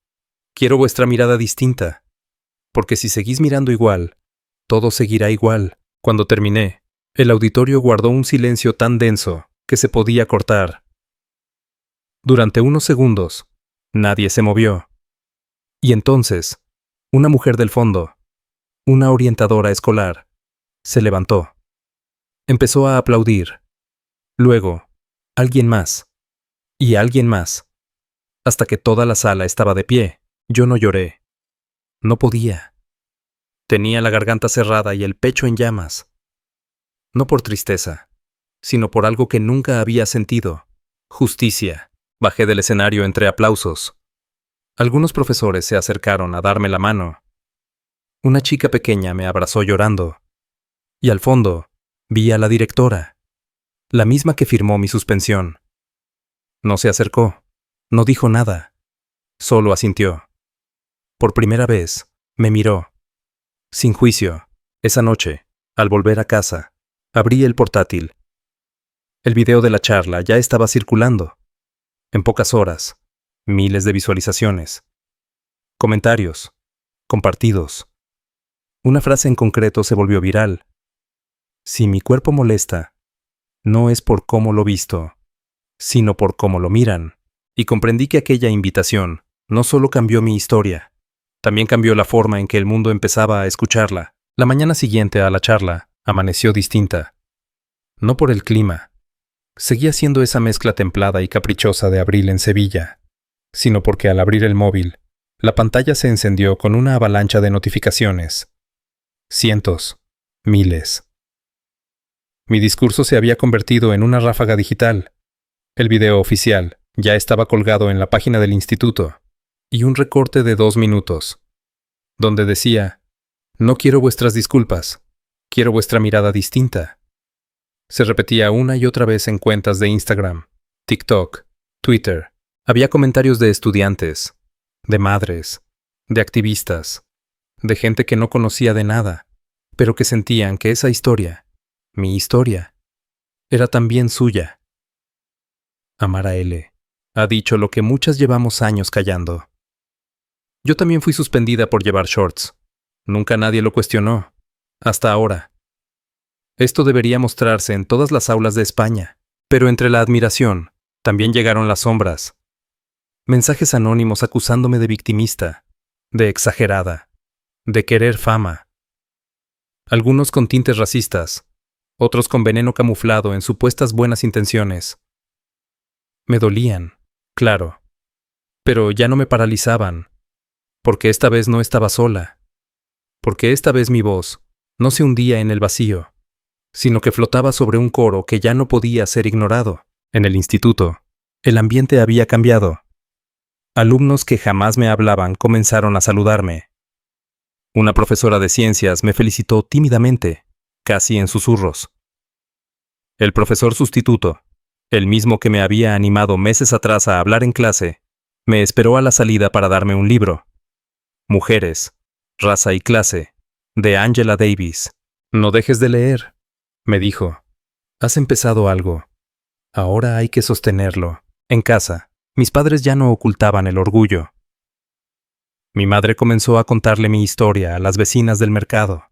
Speaker 1: quiero vuestra mirada distinta, porque si seguís mirando igual, todo seguirá igual. Cuando terminé, el auditorio guardó un silencio tan denso que se podía cortar. Durante unos segundos, nadie se movió. Y entonces, una mujer del fondo, una orientadora escolar, se levantó. Empezó a aplaudir. Luego, alguien más. Y alguien más. Hasta que toda la sala estaba de pie. Yo no lloré. No podía. Tenía la garganta cerrada y el pecho en llamas. No por tristeza, sino por algo que nunca había sentido. Justicia. Bajé del escenario entre aplausos. Algunos profesores se acercaron a darme la mano. Una chica pequeña me abrazó llorando. Y al fondo, vi a la directora, la misma que firmó mi suspensión. No se acercó, no dijo nada, solo asintió. Por primera vez, me miró. Sin juicio, esa noche, al volver a casa, abrí el portátil. El video de la charla ya estaba circulando. En pocas horas, miles de visualizaciones. Comentarios, compartidos. Una frase en concreto se volvió viral. Si mi cuerpo molesta, no es por cómo lo visto, sino por cómo lo miran. Y comprendí que aquella invitación no solo cambió mi historia, también cambió la forma en que el mundo empezaba a escucharla. La mañana siguiente a la charla, amaneció distinta. No por el clima. Seguía siendo esa mezcla templada y caprichosa de abril en Sevilla, sino porque al abrir el móvil, la pantalla se encendió con una avalancha de notificaciones. Cientos, miles. Mi discurso se había convertido en una ráfaga digital. El video oficial ya estaba colgado en la página del instituto, y un recorte de 2 minutos, donde decía, no quiero vuestras disculpas, quiero vuestra mirada distinta. Se repetía una y otra vez en cuentas de Instagram, TikTok, Twitter. Había comentarios de estudiantes, de madres, de activistas, de gente que no conocía de nada, pero que sentían que esa historia, mi historia, era también suya. Amara L. ha dicho lo que muchas llevamos años callando. Yo también fui suspendida por llevar shorts. Nunca nadie lo cuestionó. Hasta ahora. Esto debería mostrarse en todas las aulas de España. Pero entre la admiración, también llegaron las sombras. Mensajes anónimos acusándome de victimista, de exagerada, de querer fama. Algunos con tintes racistas, otros con veneno camuflado en supuestas buenas intenciones. Me dolían, claro, pero ya no me paralizaban, porque esta vez no estaba sola, porque esta vez mi voz no se hundía en el vacío, sino que flotaba sobre un coro que ya no podía ser ignorado. En el instituto, el ambiente había cambiado. Alumnos que jamás me hablaban comenzaron a saludarme. Una profesora de ciencias me felicitó tímidamente, casi en susurros. El profesor sustituto, el mismo que me había animado meses atrás a hablar en clase, me esperó a la salida para darme un libro. Mujeres, raza y clase, de Angela Davis. No dejes de leer, me dijo. Has empezado algo. Ahora hay que sostenerlo. En casa, mis padres ya no ocultaban el orgullo. Mi madre comenzó a contarle mi historia a las vecinas del mercado.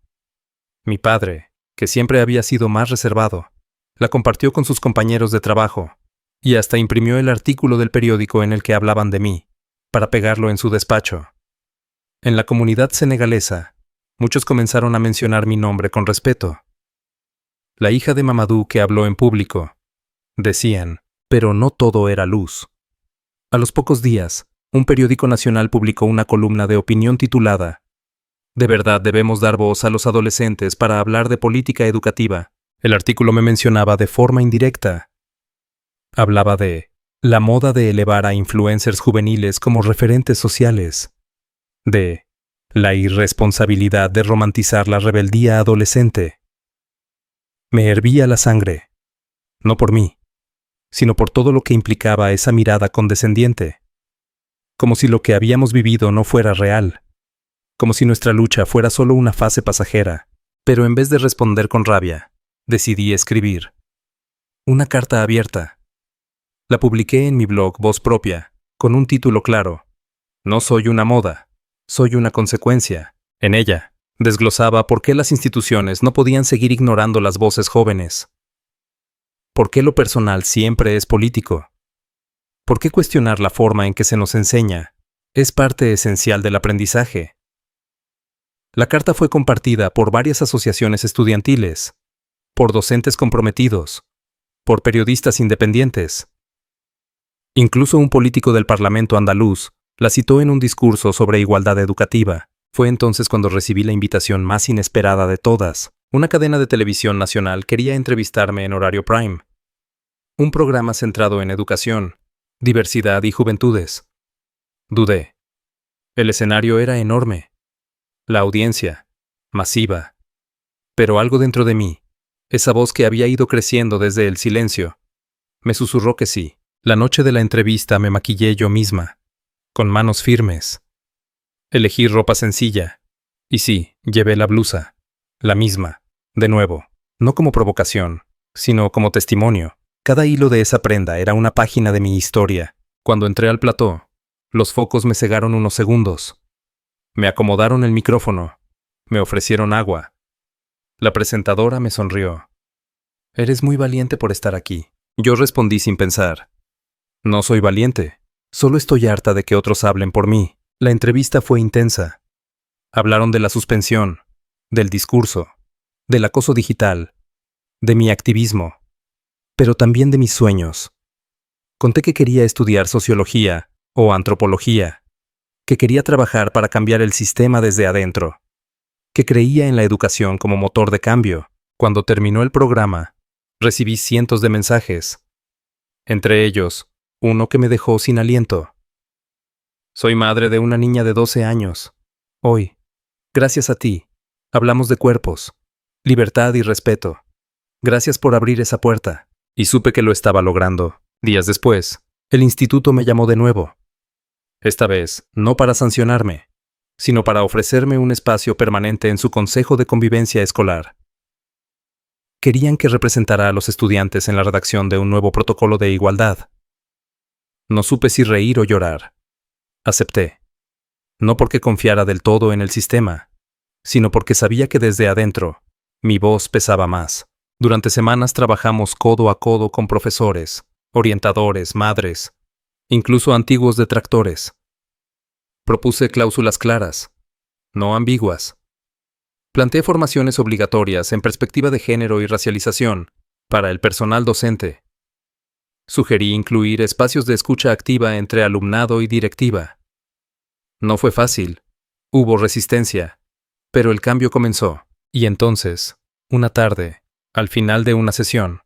Speaker 1: Mi padre, que siempre había sido más reservado, la compartió con sus compañeros de trabajo y hasta imprimió el artículo del periódico en el que hablaban de mí, para pegarlo en su despacho. En la comunidad senegalesa, muchos comenzaron a mencionar mi nombre con respeto. La hija de Mamadou que habló en público, decían, pero no todo era luz. A los pocos días, un periódico nacional publicó una columna de opinión titulada ¿De verdad debemos dar voz a los adolescentes para hablar de política educativa? El artículo me mencionaba de forma indirecta. Hablaba de la moda de elevar a influencers juveniles como referentes sociales, de la irresponsabilidad de romantizar la rebeldía adolescente. Me hervía la sangre, no por mí, sino por todo lo que implicaba esa mirada condescendiente, como si lo que habíamos vivido no fuera real, como si nuestra lucha fuera solo una fase pasajera. Pero en vez de responder con rabia, decidí escribir una carta abierta. La publiqué en mi blog Voz Propia, con un título claro: No soy una moda, soy una consecuencia. En ella, desglosaba por qué las instituciones no podían seguir ignorando las voces jóvenes. ¿Por qué lo personal siempre es político? ¿Por qué cuestionar la forma en que se nos enseña es parte esencial del aprendizaje? La carta fue compartida por varias asociaciones estudiantiles, por docentes comprometidos, por periodistas independientes. Incluso un político del Parlamento andaluz la citó en un discurso sobre igualdad educativa. Fue entonces cuando recibí la invitación más inesperada de todas. Una cadena de televisión nacional quería entrevistarme en horario prime. Un programa centrado en educación, diversidad y juventudes. Dudé. El escenario era enorme. La audiencia, masiva. Pero algo dentro de mí, esa voz que había ido creciendo desde el silencio, me susurró que sí. La noche de la entrevista me maquillé yo misma, con manos firmes. Elegí ropa sencilla. Y sí, llevé la blusa, la misma, de nuevo, no como provocación, sino como testimonio. Cada hilo de esa prenda era una página de mi historia. Cuando entré al plató, los focos me cegaron unos segundos. Me acomodaron el micrófono, me ofrecieron agua. La presentadora me sonrió. Eres muy valiente por estar aquí. Yo respondí sin pensar. No soy valiente, solo estoy harta de que otros hablen por mí. La entrevista fue intensa. Hablaron de la suspensión, del discurso, del acoso digital, de mi activismo, pero también de mis sueños. Conté que quería estudiar sociología o antropología, que quería trabajar para cambiar el sistema desde adentro, que creía en la educación como motor de cambio. Cuando terminó el programa, recibí cientos de mensajes, entre ellos, uno que me dejó sin aliento. Soy madre de una niña de 12 años. Hoy, gracias a ti, hablamos de cuerpos, libertad y respeto. Gracias por abrir esa puerta. Y supe que lo estaba logrando. Días después, el instituto me llamó de nuevo. Esta vez, no para sancionarme, sino para ofrecerme un espacio permanente en su consejo de convivencia escolar. Querían que representara a los estudiantes en la redacción de un nuevo protocolo de igualdad. No supe si reír o llorar. Acepté. No porque confiara del todo en el sistema, sino porque sabía que desde adentro, mi voz pesaba más. Durante semanas trabajamos codo a codo con profesores, orientadores, madres, incluso antiguos detractores. Propuse cláusulas claras, no ambiguas. Planteé formaciones obligatorias en perspectiva de género y racialización para el personal docente. Sugerí incluir espacios de escucha activa entre alumnado y directiva. No fue fácil, hubo resistencia, pero el cambio comenzó. Y entonces, una tarde, al final de una sesión,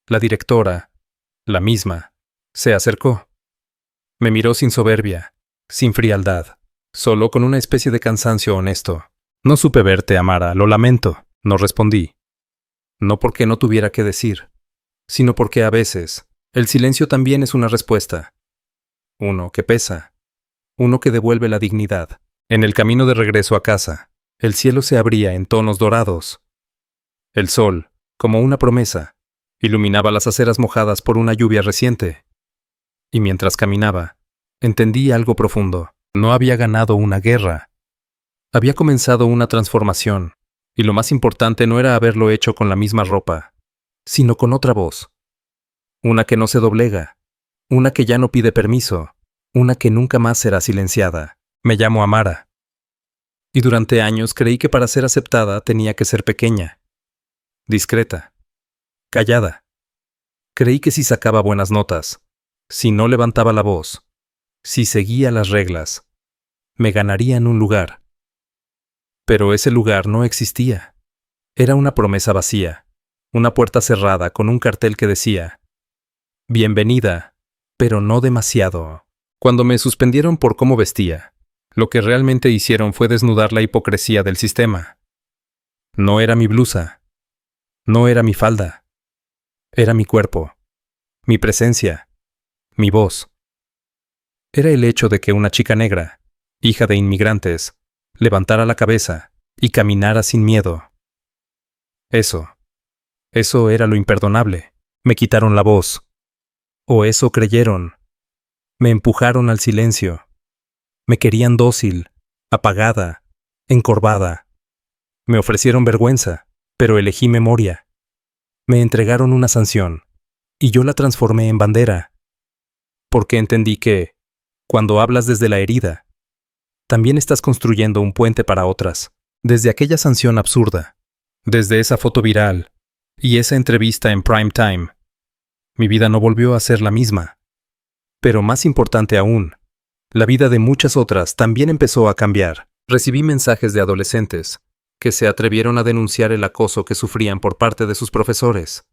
Speaker 1: la directora, la misma, se acercó. Me miró sin soberbia, sin frialdad, solo con una especie de cansancio honesto. No supe verte, Amara, lo lamento, no respondí. No porque no tuviera que decir, sino porque a veces el silencio también es una respuesta. Uno que pesa, uno que devuelve la dignidad. En el camino de regreso a casa, el cielo se abría en tonos dorados. El sol, como una promesa, iluminaba las aceras mojadas por una lluvia reciente. Y mientras caminaba, entendí algo profundo. No había ganado una guerra. Había comenzado una transformación, y lo más importante no era haberlo hecho con la misma ropa, sino con otra voz. Una que no se doblega, una que ya no pide permiso, una que nunca más será silenciada. Me llamo Amara. Y durante años creí que para ser aceptada tenía que ser pequeña, discreta, callada. Creí que si sacaba buenas notas, si no levantaba la voz, si seguía las reglas, me ganarían un lugar. Pero ese lugar no existía. Era una promesa vacía, una puerta cerrada con un cartel que decía: bienvenida, pero no demasiado. Cuando me suspendieron por cómo vestía, lo que realmente hicieron fue desnudar la hipocresía del sistema. No era mi blusa, no era mi falda, era mi cuerpo, mi presencia, mi voz. Era el hecho de que una chica negra, hija de inmigrantes, levantara la cabeza y caminara sin miedo. Eso era lo imperdonable. Me quitaron la voz. O eso creyeron. Me empujaron al silencio. Me querían dócil, apagada, encorvada. Me ofrecieron vergüenza, pero elegí memoria. Me entregaron una sanción, y yo la transformé en bandera. Porque entendí que, cuando hablas desde la herida, también estás construyendo un puente para otras. Desde aquella sanción absurda, desde esa foto viral y esa entrevista en prime time, mi vida no volvió a ser la misma. Pero más importante aún, la vida de muchas otras también empezó a cambiar. Recibí mensajes de adolescentes que se atrevieron a denunciar el acoso que sufrían por parte de sus profesores.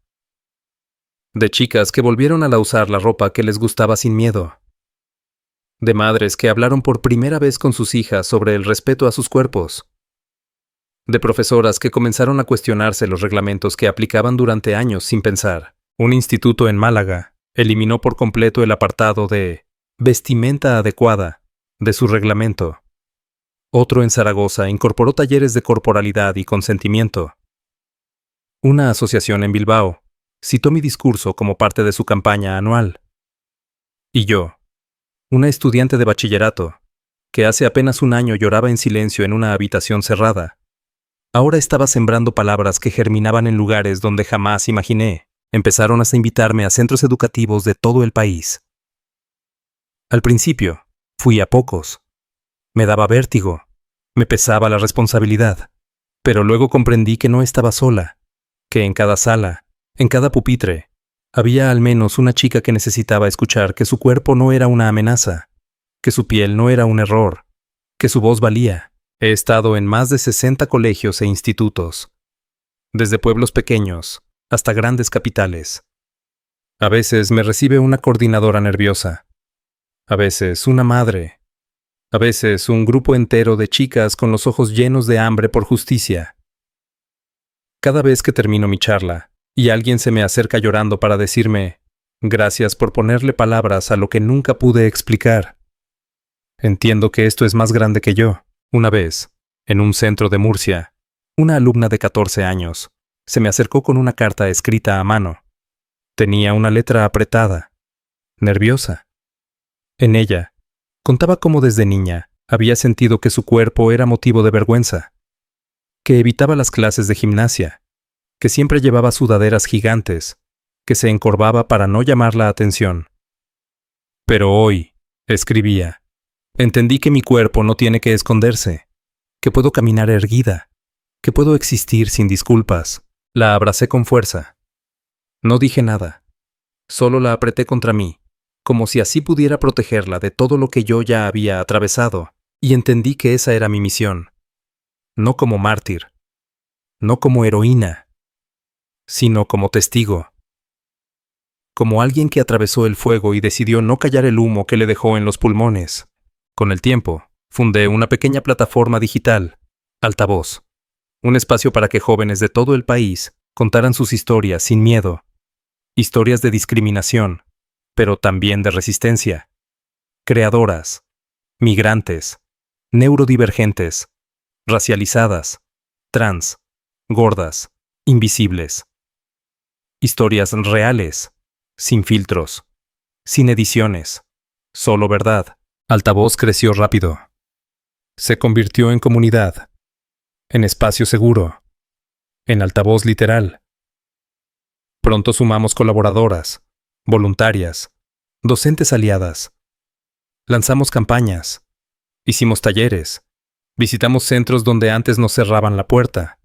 Speaker 1: De chicas que volvieron a usar la ropa que les gustaba sin miedo. De madres que hablaron por primera vez con sus hijas sobre el respeto a sus cuerpos. De profesoras que comenzaron a cuestionarse los reglamentos que aplicaban durante años sin pensar. Un instituto en Málaga eliminó por completo el apartado de vestimenta adecuada de su reglamento. Otro en Zaragoza incorporó talleres de corporalidad y consentimiento. Una asociación en Bilbao citó mi discurso como parte de su campaña anual. Y yo, una estudiante de bachillerato, que hace apenas un año lloraba en silencio en una habitación cerrada, ahora estaba sembrando palabras que germinaban en lugares donde jamás imaginé. Empezaron a invitarme a centros educativos de todo el país. Al principio, fui a pocos. Me daba vértigo, me pesaba la responsabilidad, pero luego comprendí que no estaba sola, que en cada sala, en cada pupitre, había al menos una chica que necesitaba escuchar que su cuerpo no era una amenaza, que su piel no era un error, que su voz valía. He estado en más de 60 colegios e institutos, desde pueblos pequeños hasta grandes capitales. A veces me recibe una coordinadora nerviosa, a veces una madre, a veces un grupo entero de chicas con los ojos llenos de hambre por justicia. Cada vez que termino mi charla y alguien se me acerca llorando para decirme gracias por ponerle palabras a lo que nunca pude explicar, entiendo que esto es más grande que yo. Una vez, en un centro de Murcia, una alumna de 14 años se me acercó con una carta escrita a mano. Tenía una letra apretada, nerviosa. En ella, contaba cómo desde niña había sentido que su cuerpo era motivo de vergüenza, que evitaba las clases de gimnasia, que siempre llevaba sudaderas gigantes, que se encorvaba para no llamar la atención. Pero hoy, escribía, entendí que mi cuerpo no tiene que esconderse, que puedo caminar erguida, que puedo existir sin disculpas. La abracé con fuerza. No dije nada. Solo la apreté contra mí, como si así pudiera protegerla de todo lo que yo ya había atravesado, y entendí que esa era mi misión. No como mártir, no como heroína, sino como testigo. Como alguien que atravesó el fuego y decidió no callar el humo que le dejó en los pulmones. Con el tiempo, fundé una pequeña plataforma digital, Altavoz, un espacio para que jóvenes de todo el país contaran sus historias sin miedo, historias de discriminación, pero también de resistencia, creadoras, migrantes, neurodivergentes, racializadas, trans, gordas, invisibles. Historias reales, sin filtros, sin ediciones, solo verdad. Altavoz creció rápido. Se convirtió en comunidad, en espacio seguro, en altavoz literal. Pronto sumamos colaboradoras, voluntarias, docentes aliadas. Lanzamos campañas, hicimos talleres, visitamos centros donde antes nos cerraban la puerta.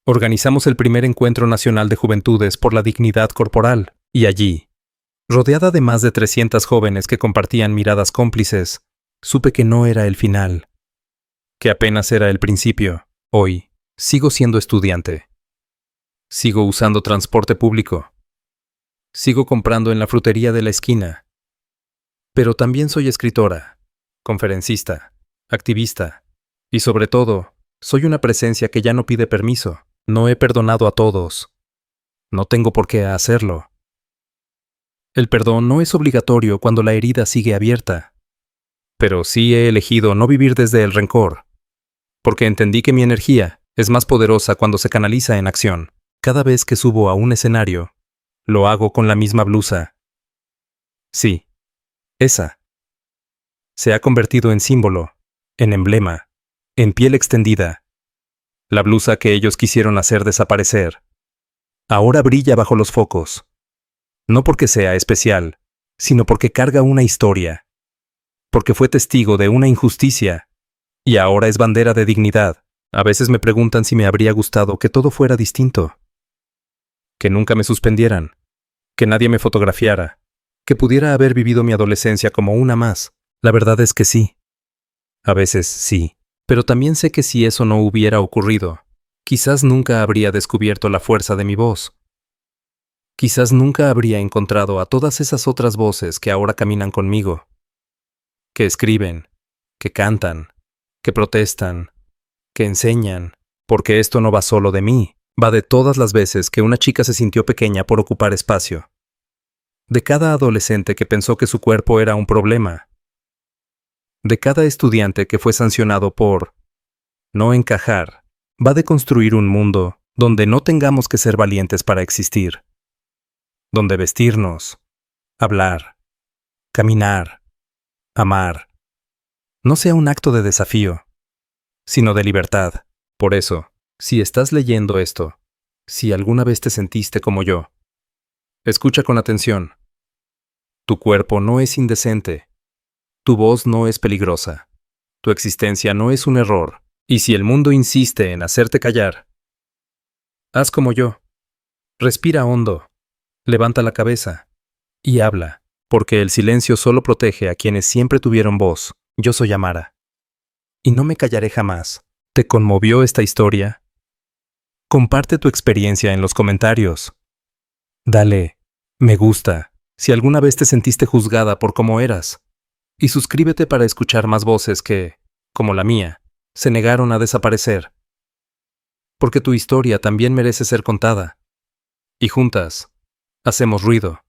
Speaker 1: Organizamos el primer encuentro nacional de juventudes por la dignidad corporal, y allí, rodeada de más de 300 jóvenes que compartían miradas cómplices, supe que no era el final, que apenas era el principio. Hoy, sigo siendo estudiante. Sigo usando transporte público. Sigo comprando en la frutería de la esquina. Pero también soy escritora, conferencista, activista, y sobre todo, soy una presencia que ya no pide permiso. No he perdonado a todos. No tengo por qué hacerlo. El perdón no es obligatorio cuando la herida sigue abierta. Pero sí he elegido no vivir desde el rencor, porque entendí que mi energía es más poderosa cuando se canaliza en acción. Cada vez que subo a un escenario, lo hago con la misma blusa. Sí, esa. Se ha convertido en símbolo, en emblema, en piel extendida. La blusa que ellos quisieron hacer desaparecer. Ahora brilla bajo los focos. No porque sea especial, sino porque carga una historia. Porque fue testigo de una injusticia. Y ahora es bandera de dignidad. A veces me preguntan si me habría gustado que todo fuera distinto. Que nunca me suspendieran. Que nadie me fotografiara. Que pudiera haber vivido mi adolescencia como una más. La verdad es que sí. A veces sí. Pero también sé que si eso no hubiera ocurrido, quizás nunca habría descubierto la fuerza de mi voz. Quizás nunca habría encontrado a todas esas otras voces que ahora caminan conmigo. Que escriben, que cantan, que protestan, que enseñan, porque esto no va solo de mí, va de todas las veces que una chica se sintió pequeña por ocupar espacio. De cada adolescente que pensó que su cuerpo era un problema. De cada estudiante que fue sancionado por no encajar. Va de construir un mundo donde no tengamos que ser valientes para existir. Donde vestirnos, hablar, caminar, amar, no sea un acto de desafío, sino de libertad. Por eso, si estás leyendo esto, si alguna vez te sentiste como yo, escucha con atención. Tu cuerpo no es indecente. Tu voz no es peligrosa. Tu existencia no es un error. Y si el mundo insiste en hacerte callar, haz como yo. Respira hondo, levanta la cabeza y habla, porque el silencio solo protege a quienes siempre tuvieron voz. Yo soy Amara. Y no me callaré jamás. ¿Te conmovió esta historia? Comparte tu experiencia en los comentarios. Dale me gusta si alguna vez te sentiste juzgada por cómo eras. Y suscríbete para escuchar más voces que, como la mía, se negaron a desaparecer. Porque tu historia también merece ser contada. Y juntas, hacemos ruido.